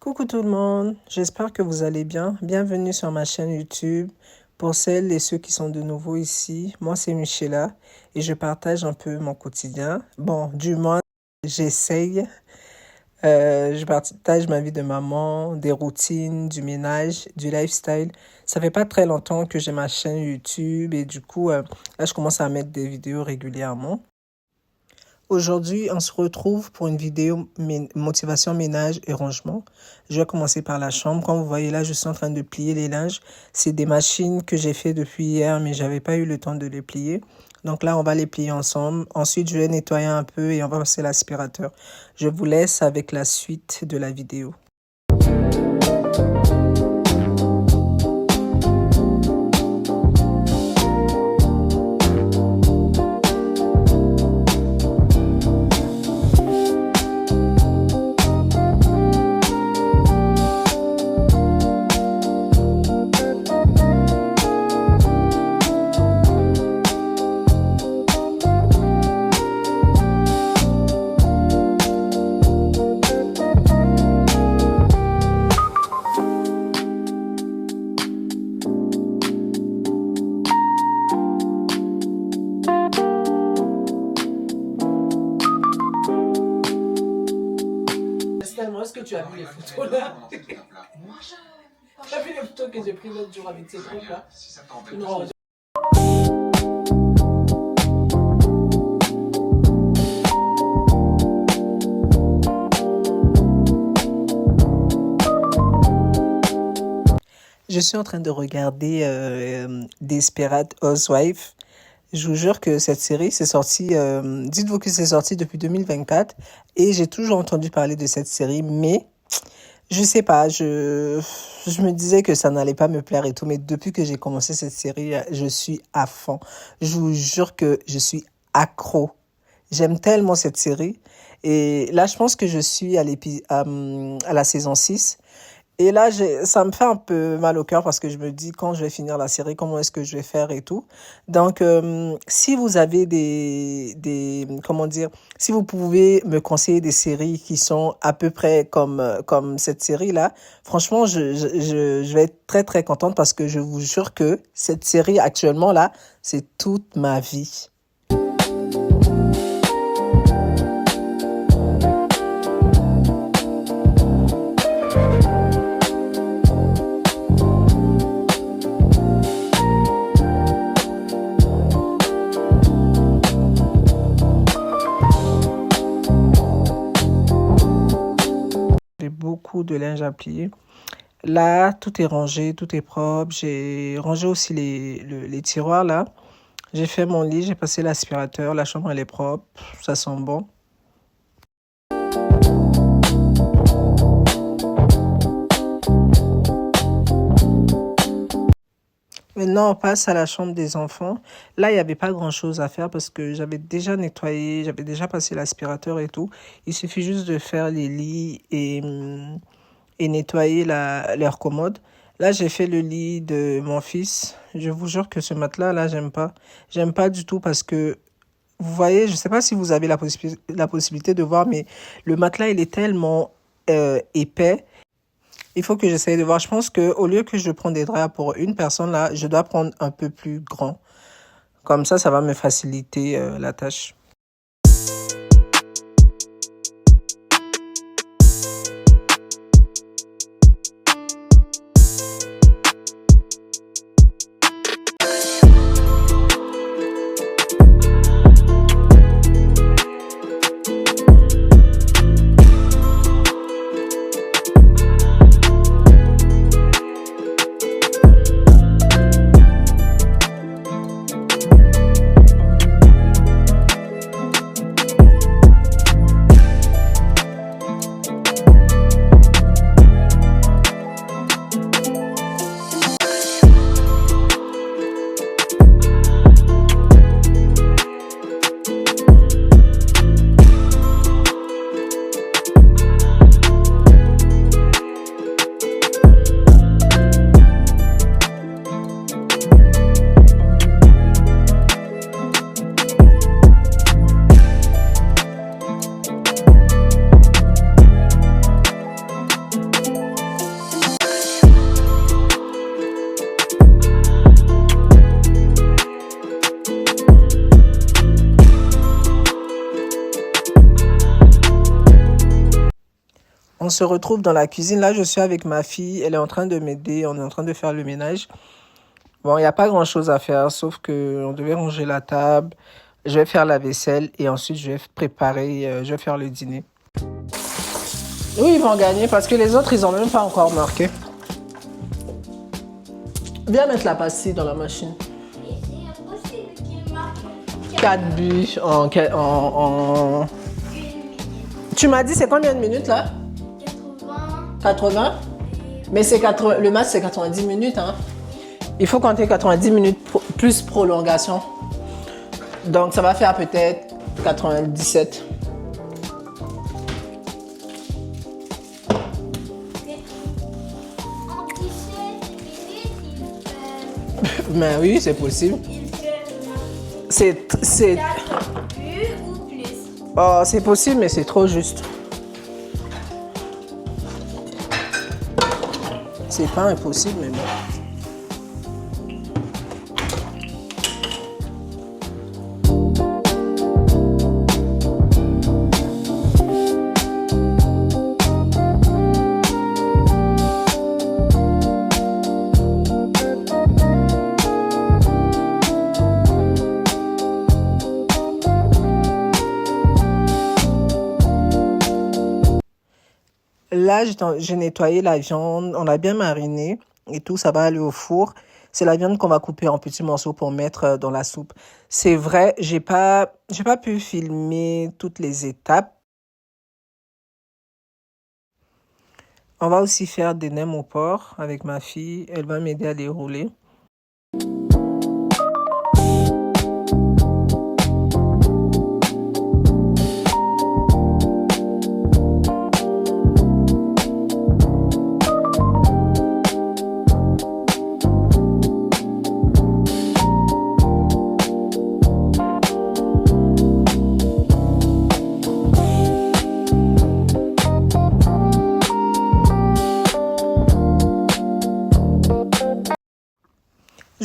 Coucou tout le monde, j'espère que vous allez bien. Bienvenue sur ma chaîne YouTube. Pour celles et ceux qui sont de nouveau ici, moi c'est Michela et je partage un peu mon quotidien. Bon, du moins, j'essaye. Je partage ma vie de maman, des routines, du ménage, du lifestyle. Ça fait pas très longtemps que j'ai ma chaîne YouTube et du coup, là je commence à mettre des vidéos régulièrement. Aujourd'hui, on se retrouve pour une vidéo motivation ménage et rangement. Je vais commencer par la chambre. Comme vous voyez là, je suis en train de plier les linges. C'est des machines que j'ai fait depuis hier, mais j'avais pas eu le temps de les plier. Donc là, on va les plier ensemble. Ensuite, je vais nettoyer un peu et on va passer l'aspirateur. Je vous laisse avec la suite de la vidéo. Est-ce que tu as vu les photos là? Tu as vu les photos que j'ai prises l'autre jour avec ces trucs là? Non. Je suis en train de regarder Desperate Housewives. Je vous jure que cette série, c'est sorti, dites-vous que c'est sorti depuis 2024 et j'ai toujours entendu parler de cette série, mais je sais pas, je me disais que ça n'allait pas me plaire et tout, mais depuis que j'ai commencé cette série, je suis à fond. Je vous jure que je suis accro. J'aime tellement cette série et là, je pense que je suis à la saison 6. Et là, ça me fait un peu mal au cœur parce que je me dis quand je vais finir la série, comment est-ce que je vais faire et tout. Donc, si vous avez comment dire, si vous pouvez me conseiller des séries qui sont à peu près comme cette série-là, franchement, je vais être très, très contente parce que je vous jure que cette série actuellement là, c'est toute ma vie. J'ai beaucoup de linge à plier. Là, tout est rangé, tout est propre. J'ai rangé aussi les tiroirs là. J'ai fait mon lit, j'ai passé l'aspirateur. La chambre, elle est propre. Ça sent bon. Maintenant, on passe à la chambre des enfants. Là, il n'y avait pas grand-chose à faire parce que j'avais déjà nettoyé, j'avais déjà passé l'aspirateur et tout. Il suffit juste de faire les lits et nettoyer leur commode. Là, j'ai fait le lit de mon fils. Je vous jure que ce matelas, là, j'aime pas. J'aime pas du tout parce que, vous voyez, je sais pas si vous avez la possibilité de voir, mais le matelas, il est tellement épais. Il faut que j'essaye de voir. Je pense qu'au lieu que je prenne des draps pour une personne, là, je dois prendre un peu plus grand. Comme ça va me faciliter la tâche. se retrouve dans la cuisine. Là, je suis avec ma fille. Elle est en train de m'aider. On est en train de faire le ménage. Bon, il n'y a pas grand-chose à faire, sauf que on devait ranger la table. Je vais faire la vaisselle et ensuite je vais préparer, je vais faire le dîner. Oui, ils vont gagner parce que les autres, ils n'ont même pas encore marqué. Viens mettre la pastille dans la machine. Et c'est impossible qu'il marque 4 buts en... une minute. Tu m'as dit c'est combien de minutes là? 80. 80? Mais c'est le match c'est 90 minutes. Hein? Il faut compter 90 minutes plus prolongation. Donc ça va faire peut-être 97. En 17 minutes, il fait... Mais oui, c'est possible. Il fait C'est 4 buts ou plus. oh, c'est possible, mais c'est trop juste. C'est pas impossible, mais bon. Là, j'ai nettoyé la viande, on l'a bien marinée et tout, ça va aller au four. C'est la viande qu'on va couper en petits morceaux pour mettre dans la soupe. C'est vrai, j'ai pas pu filmer toutes les étapes. On va aussi faire des nems au porc avec ma fille. Elle va m'aider à les rouler.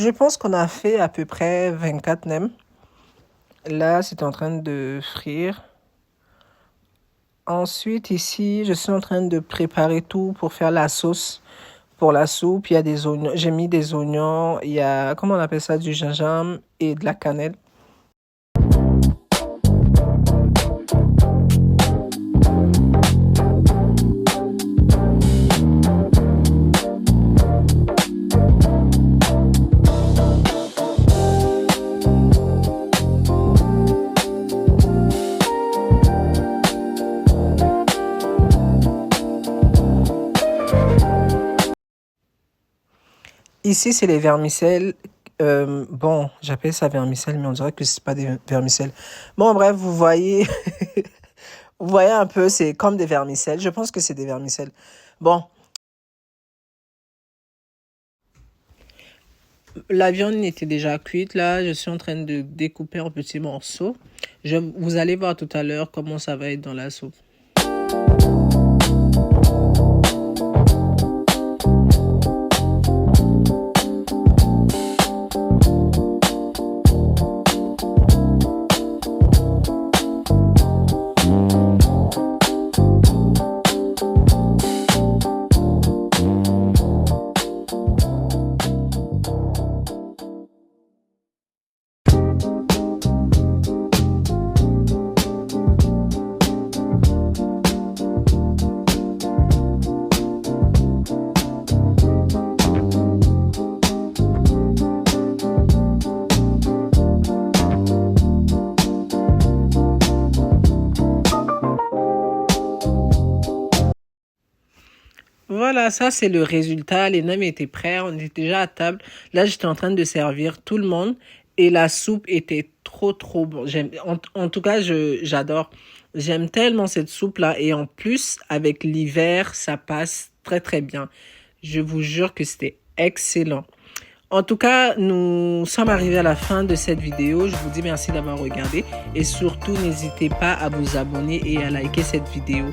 Je pense qu'on a fait à peu près 24 nems. Là, c'est en train de frire. Ensuite, ici, je suis en train de préparer tout pour faire la sauce pour la soupe. Il y a des oignons. J'ai mis des oignons. Il y a, comment on appelle ça, du gingembre et de la cannelle. Ici, c'est les vermicelles. Bon, j'appelle ça vermicelle, mais on dirait que c'est pas des vermicelles. Bon, bref, vous voyez, vous voyez un peu, c'est comme des vermicelles. Je pense que c'est des vermicelles. Bon, la viande était déjà cuite. Là, je suis en train de découper en petits morceaux. Vous allez voir tout à l'heure comment ça va être dans la soupe. Voilà, ça c'est le résultat. Les nems étaient prêts, on était déjà à table. Là, j'étais en train de servir tout le monde et la soupe était trop bon. En tout cas, j'adore. J'aime tellement cette soupe-là et en plus, avec l'hiver, ça passe très bien. Je vous jure que c'était excellent. En tout cas, nous sommes arrivés à la fin de cette vidéo. Je vous dis merci d'avoir regardé et surtout, n'hésitez pas à vous abonner et à liker cette vidéo.